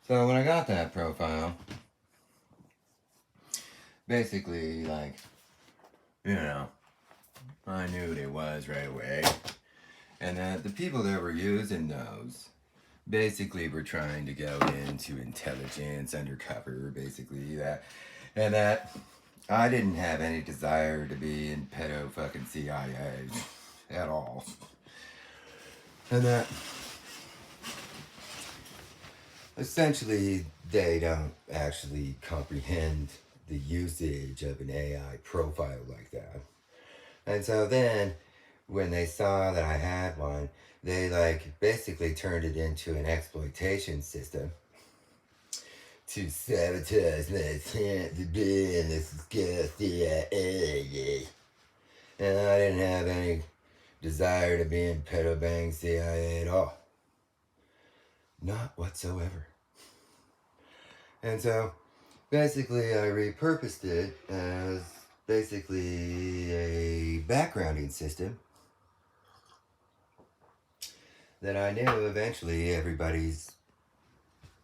So when I got that profile, basically, like, you know, I knew what it was right away. And that the people that were using those basically were trying to go into intelligence, undercover, basically that. And that I didn't have any desire to be in pedo fucking CIA at all. And that essentially they don't actually comprehend the usage of an AI profile like that. And so then when they saw that I had one, they like basically turned it into an exploitation system to sabotage my attempt to be in this CIA. And I didn't have any desire to be in pedo bang CIA at all. Not whatsoever. And so basically I repurposed it as basically a backgrounding system that I knew eventually everybody's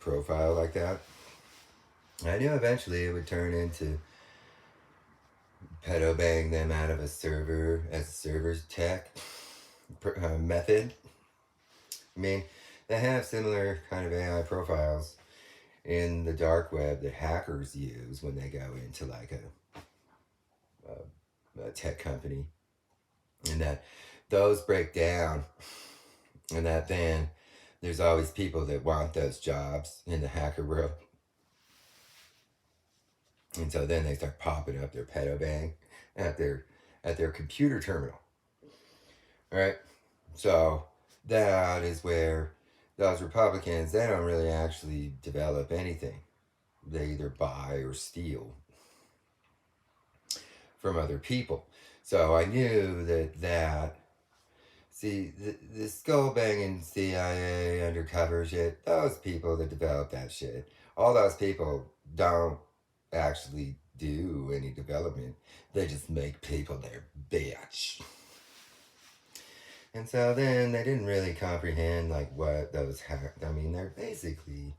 profile like that. I knew eventually it would turn into pedo bang them out of a server as a server's tech method. I mean, they have similar kind of AI profiles in the dark web that hackers use when they go into like a tech company, and that those break down, and that then there's always people that want those jobs in the hacker world. And so then they start popping up their pedo bang at their computer terminal. All right. So that is where those Republicans, they don't really actually develop anything. They either buy or steal from other people. So I knew see, the skull banging CIA undercover shit, those people that develop that shit, all those people don't actually do any development. They just make people their bitch. And so then they didn't really comprehend like what those I mean, they're basically,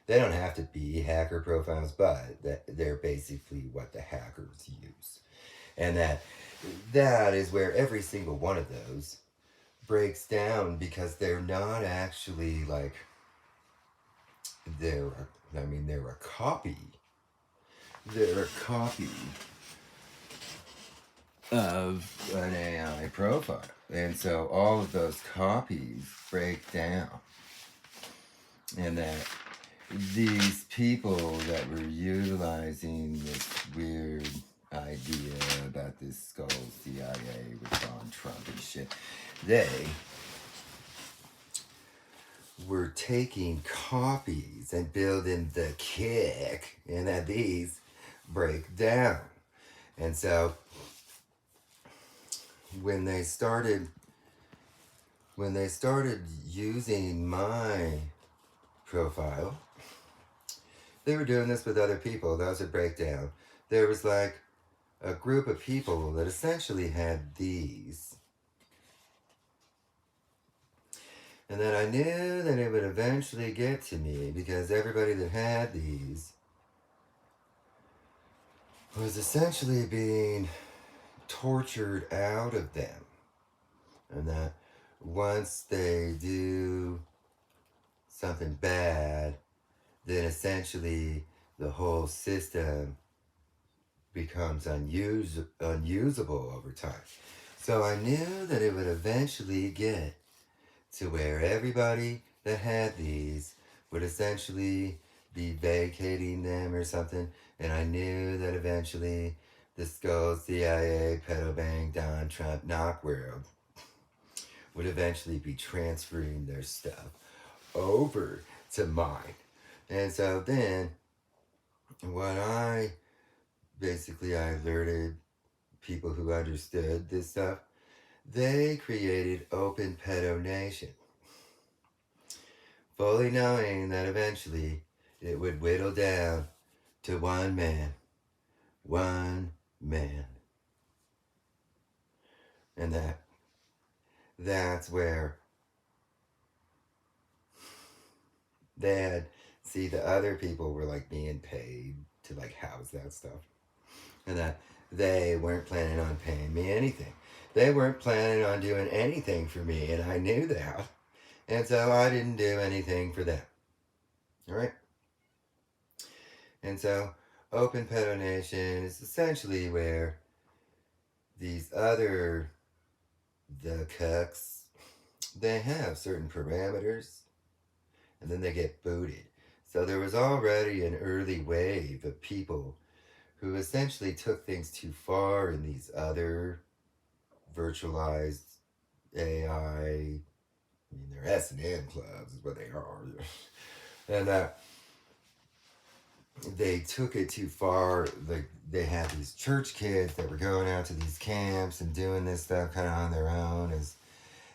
they don't have to be hacker profiles, but they're basically what the hackers use. And that is where every single one of those breaks down, because they're not actually like, they're a copy. They're a copy of an AI profile. And so all of those copies break down. And that these people that were utilizing this weird idea about this skull CIA with Don Trump and shit, they were taking copies and building the kick, and that these break down. And so when they started using my profile, they were doing this with other people. Those would break down. There was like a group of people that essentially had these. And then I knew that it would eventually get to me, because everybody that had these was essentially being tortured out of them. And that once they do something bad, then essentially the whole system becomes unusable over time. So I knew that it would eventually get to where everybody that had these would essentially be vacating them or something. And I knew that eventually the Skull CIA pedo bang Don Trump knock world would eventually be transferring their stuff over to mine. And so then what I alerted people who understood this stuff, they created Open Pedo Nation, fully knowing that eventually it would whittle down to one man. And that's where they had See, the other people were like being paid to like house that stuff. And that they weren't planning on paying me anything. They weren't planning on doing anything for me, and I knew that. And so I didn't do anything for them. All right? And so open pet donation is essentially where these other, the cucks, they have certain parameters and then they get booted. So there was already an early wave of people who essentially took things too far in these other virtualized AI. I mean, they're S&M clubs is what they are. And they took it too far. Like, they had these church kids that were going out to these camps and doing this stuff kind of on their own,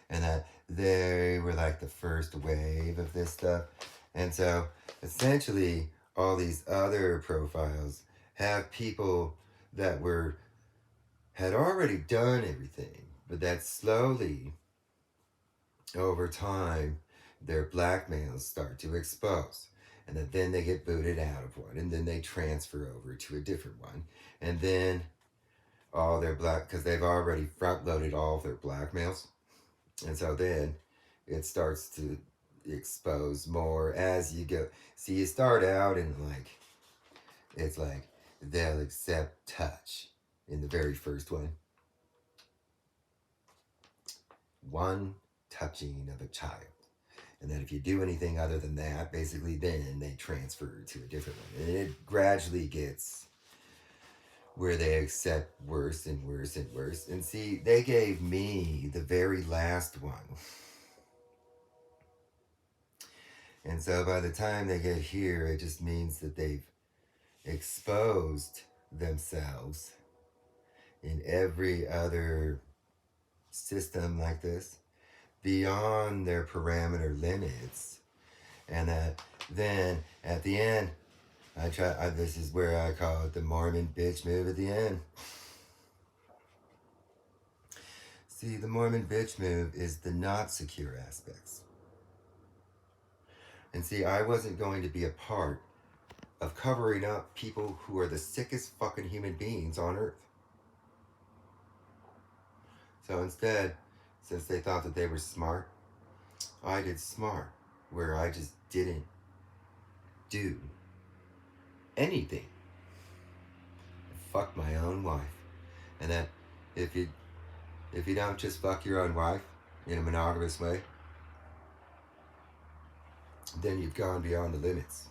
and that they were like the first wave of this stuff. And so essentially all these other profiles have people that had already done everything, but that slowly over time their blackmails start to expose, and then they get booted out of one, and then they transfer over to a different one, and then all their because they've already front loaded all of their blackmails, and so then it starts to expose more as you go. See, you start out and like it's like they'll accept touch in the very first one touching of a child. And then if you do anything other than that, basically then they transfer to a different one. And it gradually gets where they accept worse and worse and worse. And see, they gave me the very last one. And so by the time they get here, it just means that they've exposed themselves in every other system like this beyond their parameter limits. And that then at the end, this is where I call it the Mormon bitch move at the end. See, the Mormon bitch move is the not secure aspects. And see, I wasn't going to be a part of covering up people who are the sickest fucking human beings on earth. So instead, since they thought that they were smart, I did smart, where I just didn't do anything. Fuck my own wife. And that if you don't just fuck your own wife in a monogamous way, then you've gone beyond the limits.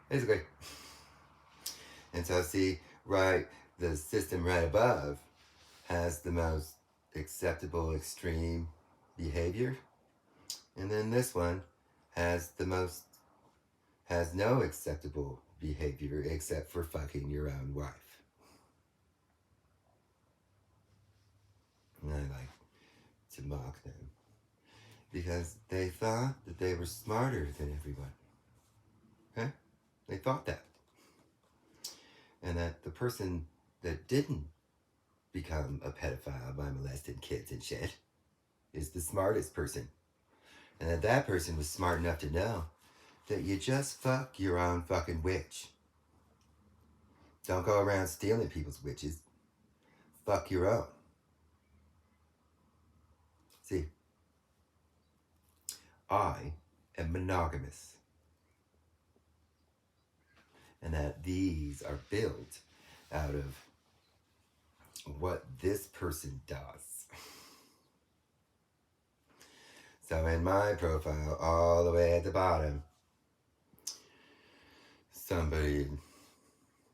Basically. And so see, right, the system right above has the most acceptable extreme behavior. And then this one has no acceptable behavior except for fucking your own wife. And I like to mock them because they thought that they were smarter than everyone. Okay? They thought that. And that the person that didn't become a pedophile by molesting kids and shit is the smartest person. And that person was smart enough to know that you just fuck your own fucking witch. Don't go around stealing people's witches. Fuck your own. See, I am monogamous. And that these are built out of what this person does. So in my profile, all the way at the bottom, somebody,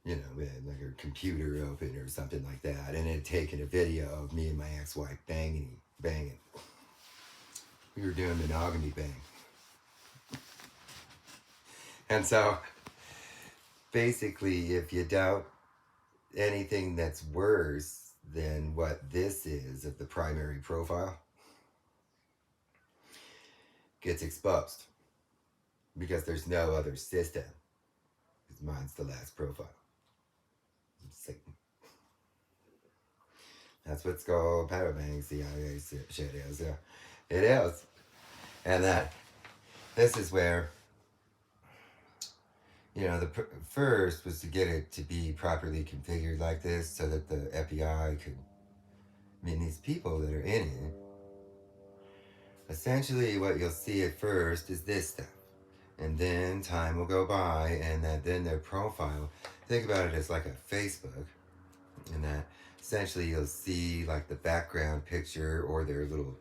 with like a computer open or something like that, and had taken a video of me and my ex-wife banging. We were doing monogamy bang. And so, basically, if you doubt anything that's worse than what this is of the primary profile, gets exposed. Because there's no other system. Because mine's the last profile. Satan. That's what's called power bang CIA shit is. Yeah. It is. And that this is where, you know, the first was to get it to be properly configured like this so that the FBI could, I mean, these people that are in it, essentially what you'll see at first is this stuff. And then time will go by, and then their profile, think about it as like a Facebook, and that essentially you'll see like the background picture or their little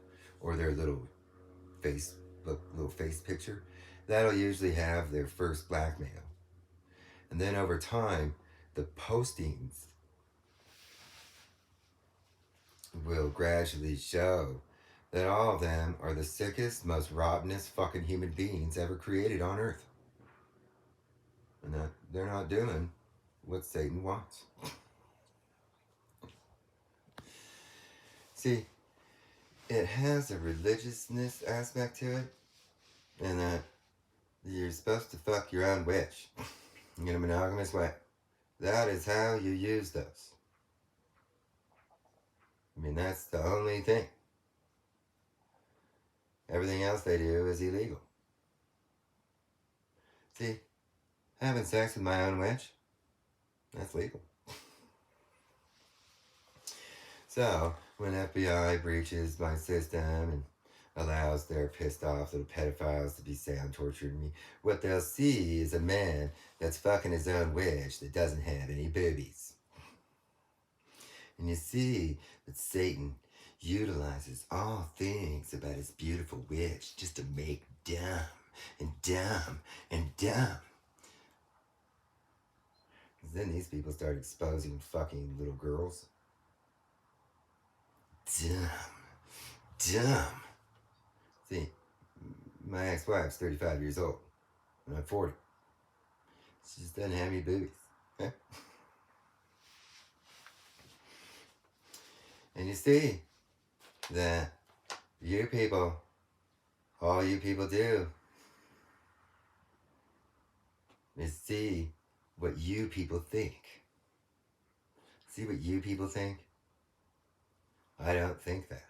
Facebook little face picture. That'll usually have their first blackmail. And then over time, the postings will gradually show that all of them are the sickest, most rottenest fucking human beings ever created on Earth. And that they're not doing what Satan wants. See, it has a religiousness aspect to it, and that you're supposed to fuck your own witch in a monogamous way. That is how you use those. I mean, that's the only thing. Everything else they do is illegal. See, having sex with my own witch, that's legal. So, when FBI breaches my system and allows their pissed off little pedophiles to be sound torturing me, what they'll see is a man that's fucking his own witch that doesn't have any boobies. And you see that Satan utilizes all things about his beautiful witch just to make dumb and dumb and dumb. Then these people start exposing fucking little girls. Dumb. See, my ex-wife's 35 years old, and I'm 40. She just doesn't have any boobies. Okay? And you see that you people, all you people do is see what you people think. See what you people think? I don't think that.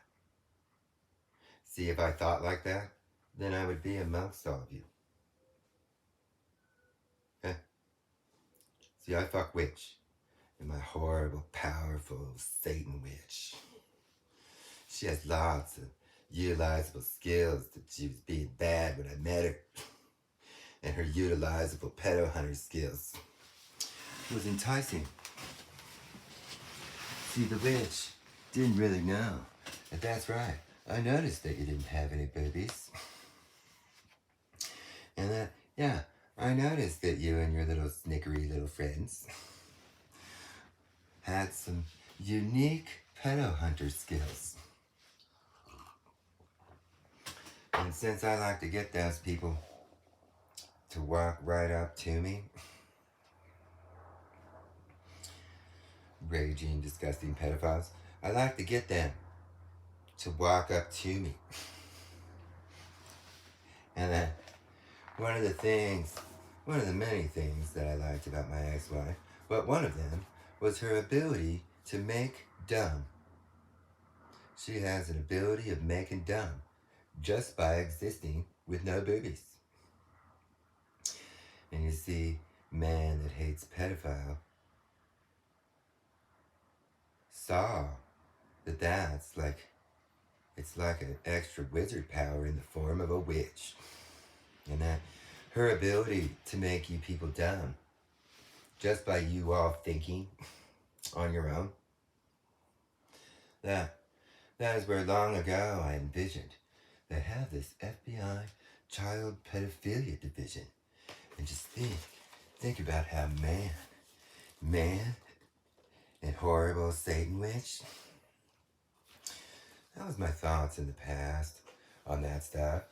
See, if I thought like that, then I would be amongst all of you. Okay? See, I fuck witch. And my horrible, powerful Satan witch. She has lots of utilizable skills that she was being bad when I met her. And her utilizable pedo hunter skills was enticing. See, the witch didn't really know. And that's right. I noticed that you didn't have any boobies. And that, yeah, I noticed that you and your little snickery little friends had some unique pedo hunter skills. And since I like to get those people to walk right up to me, raging, disgusting pedophiles, I like to get them to walk up to me. And then one of the many things that I liked about my ex-wife, but one of them was her ability to make dumb. She has an ability of making dumb just by existing with no boobies. And you see, man that hates pedophile saw that that's like, it's like an extra wizard power in the form of a witch. And that her ability to make you people dumb just by you all thinking on your own, that is where long ago I envisioned they have this FBI child pedophilia division. And just think about how man and horrible Satan witch. That was my thoughts in the past on that stuff.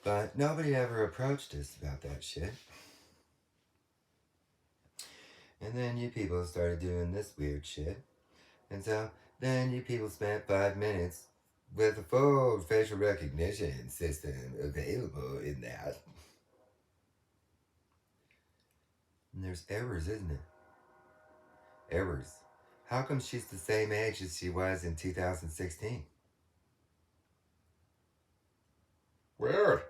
But nobody ever approached us about that shit. And then you people started doing this weird shit. And so then you people spent 5 minutes with a full facial recognition system available in that. And there's errors, isn't it? Errors. How come she's the same age as she was in 2016? Weird.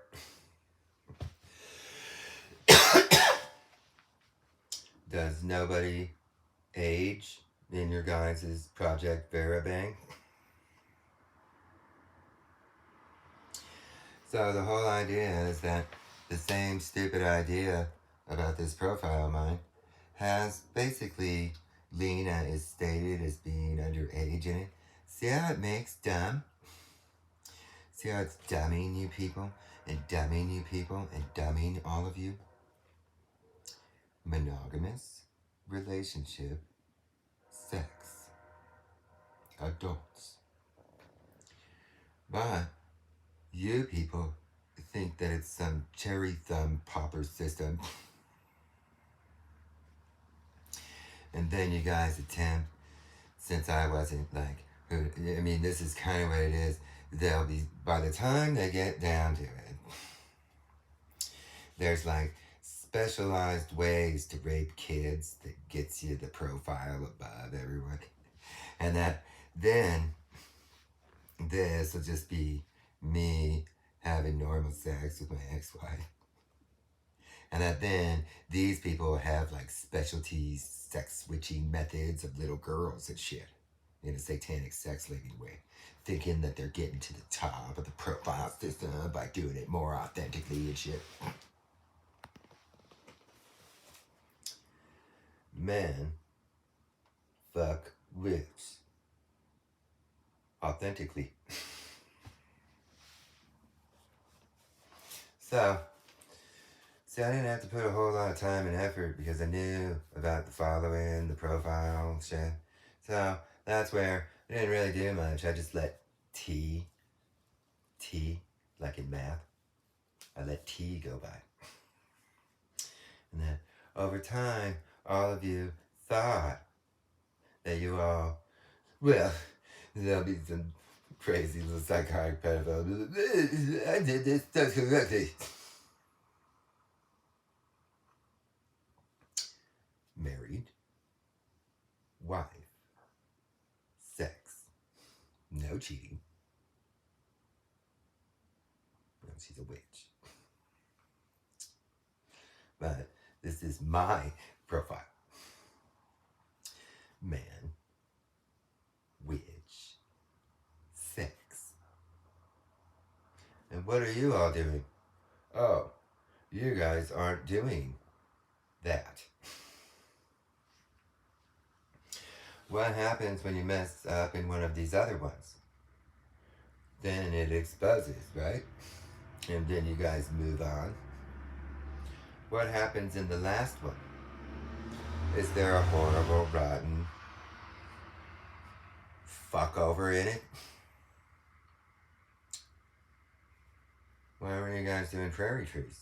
Does nobody age in your guys' Project Verabang? So the whole idea is that the same stupid idea about this profile of mine has basically Lena is stated as being underage in it. See how it makes dumb? See how it's dumbing you people and dumbing you people and dumbing all of you? Monogamous relationship, sex, adults. But you people think that it's some cherry thumb popper system. And then you guys attempt, since I wasn't like, I mean, this is kind of what it is. They'll be, by the time they get down to it, there's like specialized ways to rape kids that gets you the profile above everyone. And that then this will just be me having normal sex with my ex-wife. And that then these people have like specialty sex switching methods of little girls and shit in a satanic sex living way, thinking that they're getting to the top of the profile system by doing it more authentically and shit. Men fuck witches authentically. So, see, I didn't have to put a whole lot of time and effort because I knew about the following, the profile, shit. So, that's where I didn't really do much. I just let T, like in math, I let T go by. And then, over time, all of you thought that you all, well, there'll be some crazy little psychotic pedophile. I did this stuff correctly. Married, wife, sex, no cheating. No, she's a witch. But this is my profile. Man, witch, sex. And what are you all doing? Oh, you guys aren't doing that. What happens when you mess up in one of these other ones? Then it exposes, right? And then you guys move on. What happens in the last one? Is there a horrible, rotten fuck over in it? Why were you guys doing prairie trees?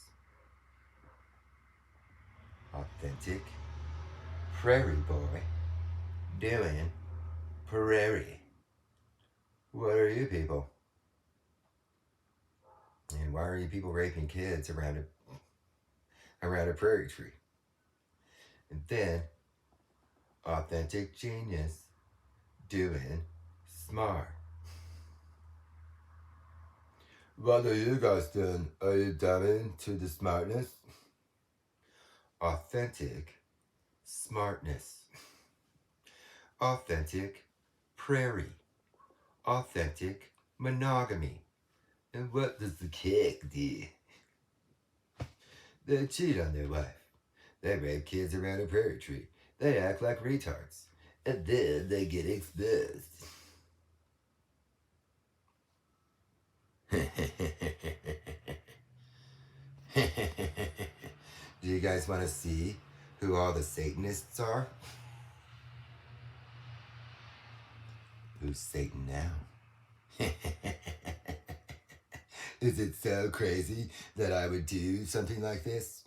Authentic prairie boy doing prairie. What are you people? And why are you people raping kids around a prairie tree? And then, authentic genius doing smart. What are you guys doing? Are you diving to the smartness? Authentic smartness. Authentic prairie. Authentic monogamy. And what does the kick do? They cheat on their wife. They rape kids around a prairie tree. They act like retards. And then they get exposed. Do you guys want to see who all the Satanists are? Who's Satan now? Is it so crazy that I would do something like this?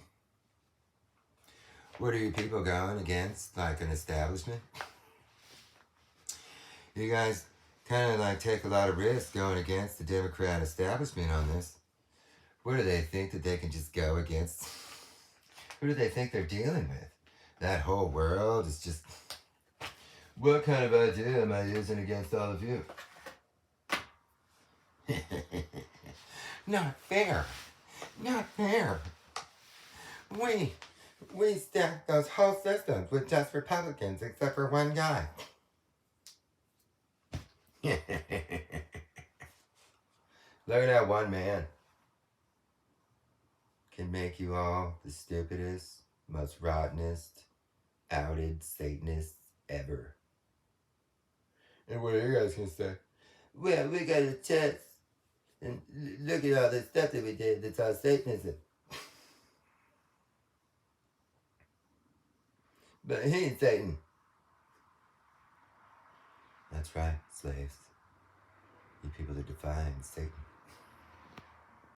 What are you people going against, like an establishment? You guys kind of like take a lot of risk going against the Democrat establishment on this. What do they think that they can just go against? Who do they think they're dealing with? That whole world is just... What kind of idea am I using against all of you? Not fair. Not fair. We stacked those whole systems with just Republicans except for one guy. Look at that one man. Can make you all the stupidest, most rottenest, outed Satanists ever. And what are you guys gonna say? Well, we got a test. And look at all the stuff that we did that's all Satanism. But he ain't Satan. That's right, slaves. You people are defying Satan.